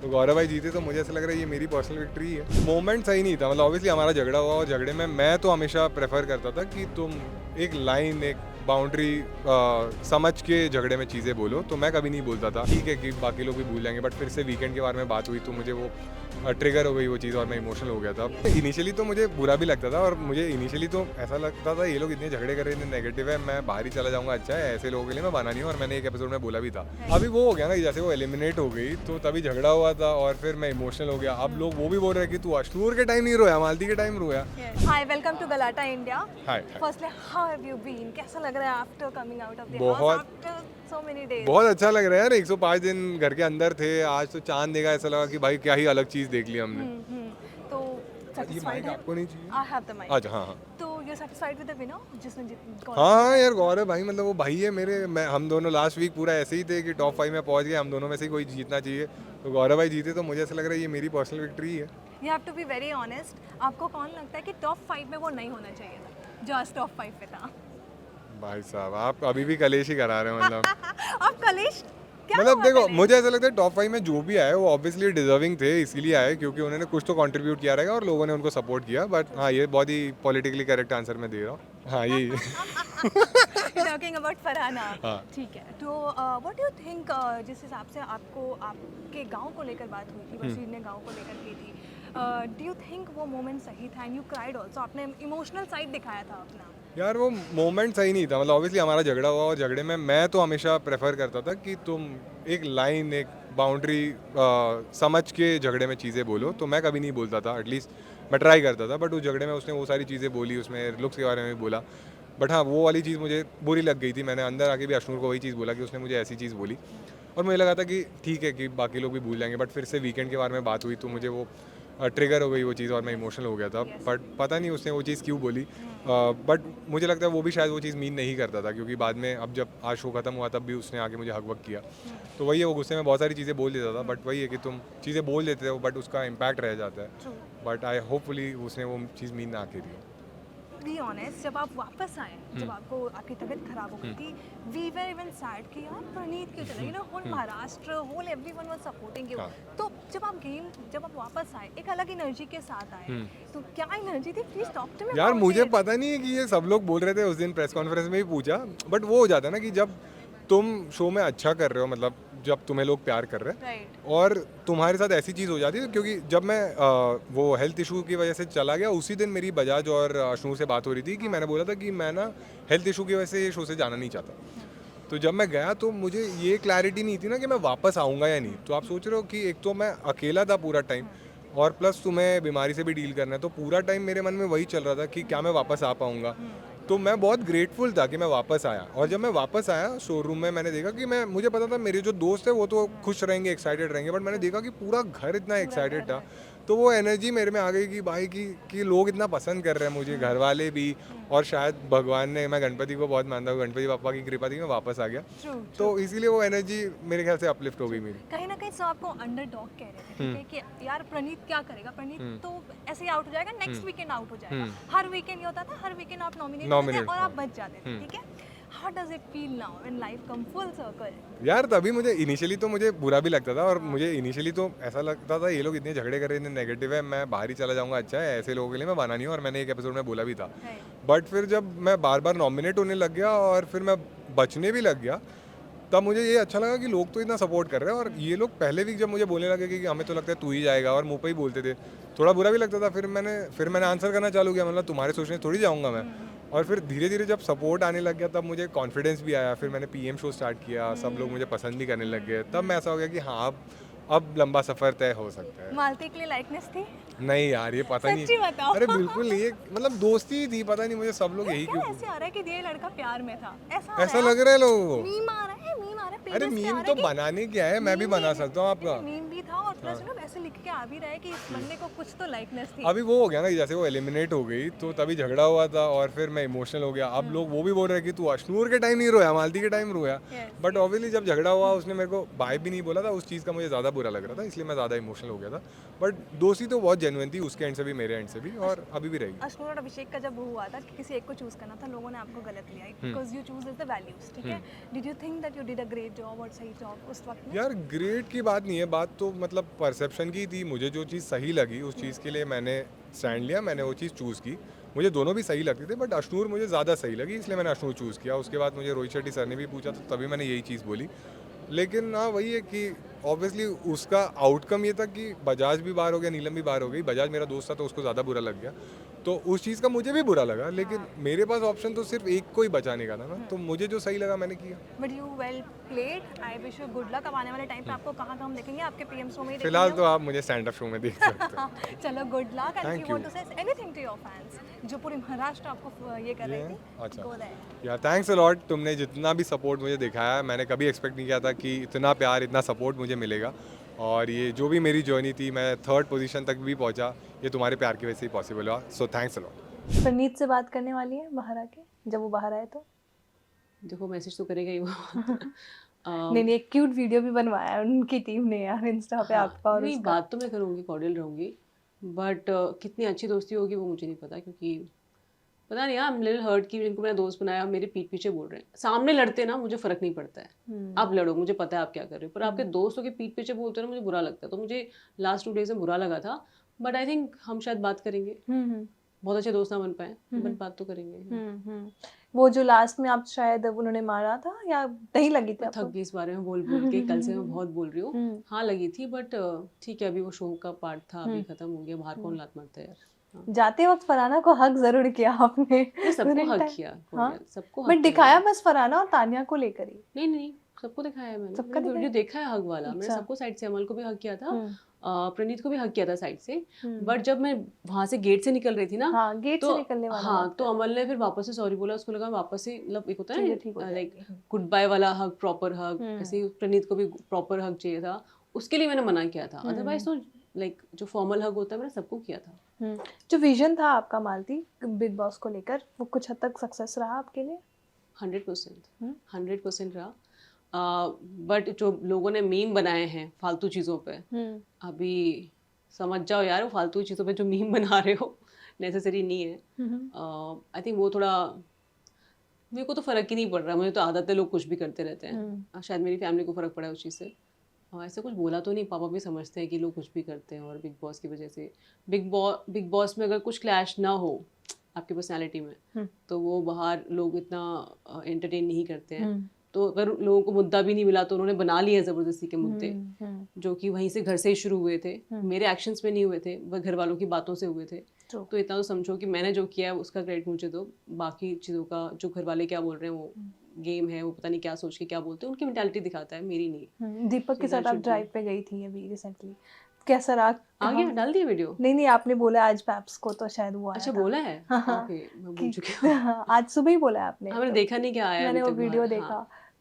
तो गौरव भाई जीते तो मुझे ऐसा लग रहा है ये मेरी पर्सनल विक्ट्री है। मोमेंट सही नहीं था, मतलब ऑब्वियसली हमारा झगड़ा हुआ और झगड़े में मैं तो हमेशा प्रेफर करता था कि तुम एक लाइन, एक बाउंड्री समझ के झगड़े में चीज़ें बोलो, तो मैं कभी नहीं बोलता था। ठीक है कि बाकी लोग भी भूल जाएंगे, बट फिर से वीकेंड के बारे में बात हुई तो मुझे वो ट्रिगर हो गई वो चीज़ और मैं इमोशनल हो गया था। इनिशियली तो मुझे बुरा भी लगता था और मुझे इनिशियली तो ऐसा लगता था ये लोग इतने झगड़े कर रहे हैं, इतने नेगेटिव है, मैं बाहर ही चला जाऊंगा, अच्छा है, ऐसे लोगों के लिए मैं बना नहीं हूँ। और मैंने एक एपिसोड में बोला भी था। अभी वो हो गया ना कि जैसे वो एलिमिनेट हो गई तो तभी झगड़ा हुआ था और फिर मैं इमोशनल हो गया। अब लोग वो भी बोल रहे हैं कि तू अश्नूर के टाइम नहीं रोया, मालती के टाइम रोया। Hi, welcome to Galatta India. Hi. Firstly, how have you been? कैसा लग रहा है after coming out of the house बहुत आफ्टर सो मेनी डेज? बहुत अच्छा लग रहा है यार। 105 दिन घर के अंदर थे, आज तो चांद देखा, ऐसा लगा कि भाई क्या ही अलग चीज़ देख ली हमने। तो ये सैटिस्फाइड माइक है? आपको नहीं चाहिए? I have the mic. अच्छा, हाँ हाँ। तो you satisfied with the winner जिसने जीत? हाँ यार, गौरव भाई मतलब वो भाई है मेरे। मैं हम दोनों लास्ट वीक पूरा ऐसे ही थे कि टॉप 5 में पहुंच गए, हम दोनों में से कोई जीतना चाहिए। तो गौरव भाई जीते तो मुझे ऐसा लग रहा है ये मेरी पर्सनल विक्ट्री है। You have to be very honest. आपको कौन लगता है कि टॉप 5 में वो नहीं होना चाहिए था जो आज टॉप 5 पे था? भाई साहब, आप अभी भी कलेश ही करा रहे हो मतलब। अब कलेश क्या मतलब हुआ? देखो, कलेश मुझे ऐसा लगता है टॉप 5 में जो भी आए वो ऑब्वियसली डिजर्विंग थे, इसीलिए आए क्योंकि उन्होंने कुछ तो कंट्रीब्यूट किया रहेगा और लोगों ने उनको सपोर्ट किया। बट हाँ, ये बहुत ही पॉलिटिकली करेक्ट आंसर मैं दे रहा हूँ। हाँ यही टॉकिंग अबाउट फरहाना। हाँ। ठीक है, तो व्हाट डू यू थिंक, जिस हिसाब से आपको आपके गांव को लेकर बात हुई थी, बशीर ने गांव को लेकर की थी, डू यू थिंक वो मोमेंट सही था? एंड यू क्राइड ऑल्सो, आपने इमोशनल साइड दिखाया था अपना। यार वो मोमेंट सही नहीं था, मतलब ऑब्वियसली हमारा झगड़ा हुआ और झगड़े में मैं तो हमेशा प्रेफर करता था कि तुम एक लाइन, एक बाउंड्री समझ के झगड़े में चीज़ें बोलो, तो मैं कभी नहीं बोलता था। एटलीस्ट मैं ट्राई करता था, बट उस झगड़े में उसने वो सारी चीज़ें बोली, उसमें लुक्स के बारे में भी बोला। बट हाँ, वो वाली चीज़ मुझे बुरी लग गई थी। मैंने अंदर आके भी अश्नूर को वही चीज़ बोला कि उसने मुझे ऐसी चीज़ बोली और मुझे लगा था कि ठीक है कि बाकी लोग भी भूल जाएंगे, बट फिर से वीकेंड के बारे में बात हुई तो मुझे वो ट्रिगर हो गई वो चीज़ और मैं इमोशनल हो गया था। बट पता नहीं उसने वो चीज़ क्यों बोली। बट मुझे लगता है वो भी शायद वो चीज़ मीन नहीं करता था, क्योंकि बाद में अब जब आज शो खत्म हुआ तब भी उसने आके मुझे हक वक किया। तो वही है, वो गुस्से में बहुत सारी चीज़ें बोल देता था। बट वही है कि तुम चीज़ें बोल देते हो बट उसका इम्पैक्ट रह जाता है। बट आई होपफुली उसने वो चीज़ मीन ना करी। बी ऑनेस्ट, जब आप वापस आए, जब आपको आपकी तबीयत खराब हो गई थी, वी वर इवन सैड कि यार प्रणीत क्यों चला, you know, whole Maharashtra, whole everyone was supporting you. हाँ। तो जब आप वापस आए एक अलग एनर्जी के साथ आए, तो क्या एनर्जी थी? प्लीज टॉक टू मी यार अबाउट मुझे इट। पता नहीं है कि ये सब लोग बोल रहे थे, उस दिन प्रेस कॉन्फ्रेंस में भी पूछा। बट वो हो जाता है ना कि जब तुम शो में अच्छा कर रहे हो, मतलब जब तुम्हें लोग प्यार कर रहे हैं राइट। और तुम्हारे साथ ऐसी चीज़ हो जाती है। क्योंकि जब मैं वो हेल्थ इशू की वजह से चला गया, उसी दिन मेरी बजाज और अश्नू से बात हो रही थी कि मैंने बोला था कि मैं ना हेल्थ इशू की वजह से ये शो से जाना नहीं चाहता। तो जब मैं गया तो मुझे ये क्लैरिटी नहीं थी ना कि मैं वापस आऊँगा या नहीं। तो आप सोच रहे हो कि एक तो मैं अकेला था पूरा टाइम और प्लस तुम्हें बीमारी से भी डील करना है, तो पूरा टाइम मेरे मन में वही चल रहा था कि क्या मैं वापस आ पाऊँगा। तो मैं बहुत ग्रेटफुल था कि मैं वापस आया। और जब मैं वापस आया शोरूम में, मैंने देखा कि मुझे पता था मेरे जो दोस्त है वो तो खुश रहेंगे, एक्साइटेड रहेंगे, बट मैंने देखा कि पूरा घर इतना एक्साइटेड था। तो वो एनर्जी मेरे में आ गई कि भाई कि लोग इतना पसंद कर रहे हैं मुझे, घर वाले भी। और शायद भगवान ने, मैं गणपति को बहुत मानता हूँ, गणपति पापा की कृपा थी मैं वापस आ गया। ट्रू। तो इसीलिए वो एनर्जी मेरे ख्याल से अपलिफ्ट हो गई मेरी। कहीं ना कहीं सब आपको अंडरडॉग कह रहे थे, ठीक है, कि यार प्रणीत क्या करेगा, प्रणीत तो ऐसे ही आउट हो जाएगा, नेक्स्ट वीकेंड आउट हो जाएगा। हर वीकेंड ये होता था, हर वीकेंड आप नॉमिनेट होते थे और आप बच जाते थे, ठीक है। How does it feel now when life come full circle? यार तभी मुझे इनिशियली तो मुझे बुरा भी लगता था और मुझे इनिशियली तो ऐसा लगता था ये लोग इतने झगड़े कर रहे हैं, इतने नेगेटिव है, मैं बाहर ही चला जाऊंगा, अच्छा है, ऐसे लोगों के लिए मैं बना नहीं हूँ। और मैंने एक एपिसोड में बोला भी था। बट फिर जब मैं बार बार नॉमिनेट होने लग गया और फिर मैं बचने भी लग गया, तब मुझे ये अच्छा लगा कि लोग तो इतना सपोर्ट कर रहे हैं। और ये लोग पहले भी जब मुझे बोलने लगे कि हमें तो लगता है तू ही जाएगा और मुंह पे ही बोलते थे, थोड़ा बुरा भी लगता था। फिर मैंने आंसर करना चालू किया, मतलब तुम्हारे सोचने से थोड़ी जाऊंगा मैं। और फिर धीरे धीरे जब सपोर्ट आने लग गया तब मुझे कॉन्फिडेंस भी आया। फिर मैंने पीएम शो स्टार्ट किया, सब लोग मुझे पसंद भी करने लग गए। तब मैं ऐसा हो गया कि हाँ, अब लंबा सफ़र तय हो सकता है। मालती के लिए लाइकनेस थी? नहीं यार, ये पता सच्ची नहीं। बताओ। अरे बिल्कुल नहीं, ये मतलब दोस्ती ही थी, पता नहीं मुझे सब लोग यही क्या क्यों। ऐसे आ रहा है कि ये लड़का प्यार में था? ऐसा लग रहा है लोगों को। मीम आ रहा है, मीम आ रहा है, अरे pages पे आ मीम रहा तो है कि बनाने क्या है, मैं भी बना सकता हूँ आपका। मीम भी था और प्लस ना वैसे लिख के आ भी रहा है कि इस बंदे को कुछ तो लाइकनेस थी। अभी वो हो गया ना कि जैसे वो एलिमिनेट हो गई तो तभी झगड़ा हुआ था और फिर मैं इमोशनल हो गया। अब लोग वो भी बोल रहे हैं कि तू अश्नूर के टाइम नहीं रोया, मालती के टाइम रोया। Yes, बट ऑब्वियसली जब झगड़ा हुआ उसने मेरे को बाय भी नहीं बोला था, उस चीज़ का मुझे ज़्यादा बुरा लग रहा था, इसलिए मैं ज़्यादा इमोशनल हो गया था। बट दोस्ती तो बहुत जेन्युइन थी, उसके एंड से भी मेरे एंड से भी, और अभी भी रहेगी। अश्नूर और अभिषेक का जब वो हुआ था कि किसी एक को चूज करना था, लोगों ने आपको गलत लिया because you choose is the values, ठीक है। Did you think that you did a great job और सही जॉब उस वक्त में? यार ग्रेट की बात नहीं है, बात तो मतलब परसेप्शन की थी, मुझे जो चीज़ सही लगी उस चीज़ के लिए मैंने स्टैंड लिया, मैंने वो चीज़ चूज़ की। मुझे दोनों भी सही लगते थे बट अशनूर मुझे ज़्यादा सही लगी, इसलिए मैंने अशनूर चूज़ किया। उसके बाद मुझे रोहित शेट्टी सर ने भी पूछा तो तभी मैंने यही चीज़ बोली। लेकिन हाँ वही है कि ऑब्वियसली उसका आउटकम ये था कि बजाज भी बाहर हो गया, नीलम भी बाहर हो गई। बजाज मेरा दोस्त था तो उसको ज़्यादा बुरा लग गया, तो उस चीज़ का मुझे भी बुरा लगा। लेकिन मेरे पास ऑप्शन तो सिर्फ एक को ही बचाने का था ना, तो मुझे जो सही लगा मैंने किया। But you well played, I wish you good luck. अब आने वाले टाइम पे आपको कहाँ हम देखेंगे, आपके पीएम शो में ही फिलहाल देखेंगे तो आप मुझे स्टैंड अप शो में देख सकते हो। हम। चलो good luck and Thank you you. Want to say anything to your fans जो पूरे महाराष्ट्र आपको ये कर रही थी, अच्छा। Go there. या थैंक्स अ लॉट, तुमने जितना भी सपोर्ट मुझे दिखाया है, मैंने कभी एक्सपेक्ट नहीं किया था कि इतना प्यार इतना सपोर्ट मुझे मिलेगा। और ये जो भी मेरी जर्नी थी, मैं 3rd पोजीशन तक भी पहुंचा, ये तुम्हारे प्यार की वजह से ही पॉसिबल हुआ। So thanks a lot. प्रनीत से बात करने वाली है बाहर आके, जब वो बाहर आए तो देखो मैसेज तो करेगा ही वो। नहीं नहीं, एक क्यूट वीडियो भी बनवाया है उनकी टीम ने यार इंस्टा पे आपका और नहीं, उसका। बात तो मैं करूँगी, कॉर्डियल रहूँगी, बट कितनी अच्छी दोस्ती होगी वो मुझे नहीं पता, क्योंकि पता नहीं यार, लिटिल हर्ट की जिनको मैंने दोस्त बनाया मेरे पीठ पीछे बोल रहे हैं। सामने लड़ते ना मुझे फर्क नहीं पड़ता है, आप लड़ो, मुझे पता है आप क्या कर रहे हो, पर आपके दोस्तों के पीठ पीछे बोलते हो ना, मुझे बुरा लगता है। तो मुझे लास्ट 2 डेज में बुरा लगा था, बट आई थिंक हम शायद बात करेंगे। बहुत अच्छे दोस्त ना बन पाए, बट बात तो करेंगे। वो जो लास्ट में आप शायद उन्होंने मारा था या नहीं लगी थी थक आपको? गई इस बारे में बोल बोल के, कल से मैं बहुत बोल रही हूँ। हाँ लगी थी, बट ठीक है, अभी वो शो का पार्ट था, अभी खत्म हो गया, बाहर कौन लात मारता है यार। हाँ। जाते वक्त फरहाना को हक जरूर किया आपने। मैं सबको हक किया, हाँ? सबको हक बट किया। दिखाया बस फरहाना और तानिया को लेकर ही। नहीं नहीं, सबको दिखाया है मैंने, सबका वीडियो देखा है हक वाला। मैंने अच्छा। सबको साइड से, अमल को भी हक किया था, प्रणीत को भी हक किया था साइड से। बट जब मैं वहां से गेट से निकल रही थी ना, हाँ, गेट तो से निकलने वाला हाँ, तो अमल ने फिर वापस से सॉरी बोला। उसको लगा वापस से, मतलब एक होता है चीजें ठीक हो ना लाइक जाएंगी। गुड बाय वाला हक, प्रॉपर हक, ऐसे ही प्रणीत को भी प्रॉपर हक चाहिए था। उसके लिए मैंने मना किया था, अदरवाइज तो लाइक जो फॉर्मल हक होता है मैंने सबको किया था। जो विजन था आपका मालती बिग बॉस को लेकर, वो कुछ हद तक सक्सेस रहा आपके लिए? 100% रहा। बट जो लोगों ने मीम बनाए हैं फालतू चीज़ों पे, अभी समझ जाओ यार, वो फालतू चीज़ों पे जो मीम बना रहे हो नेसेसरी नहीं है। आई थिंक वो थोड़ा, मेरे को तो फ़र्क ही नहीं पड़ रहा, मुझे तो आदत है, लोग कुछ भी करते रहते हैं। शायद मेरी फैमिली को फ़र्क पड़ा है उस चीज़ से। ऐसा कुछ बोला तो नहीं, पापा भी समझते हैं कि लोग कुछ भी करते हैं, और बिग बॉस की वजह से, बिग बॉस में अगर कुछ क्लैश ना हो आपकी पर्सनैलिटी में, तो वो बाहर लोग इतना एंटरटेन नहीं करते हैं। तो अगर लोगों को मुद्दा भी नहीं मिला तो उन्होंने बना लिए ज़बरदस्ती के मुद्दे, जो कि वहीं से घर से ही शुरू हुए थे। मेरे एक्शंस में नहीं हुए थे, वह घर वालों की बातों से हुए थे। तो इतना तो समझो कि मैंने जो किया है उसका क्रेडिट मुझे दो, बाकी चीज़ों का जो घर वाले क्या बोल रहे हैं वो गेम है, वो पता नहीं क्या सोच के क्या बोलते हैं, उनकी मेंटालिटी दिखाता है, मेरी नहीं। दीपक के साथ आप ड्राइव पे गई थी अभी रिसेंटली, कैसा रहा? आ गया, डाल दिया वीडियो? नहीं आपने बोला आज पैप्स को, तो शायद वो आया अच्छा था। बोला है? हाँ, ओके, मैं भूल चुकी हूँ। आज सुबह ही बोला है आपने? मैंने देखा नहीं क्या आया, मैंने वो वीडियो देखा।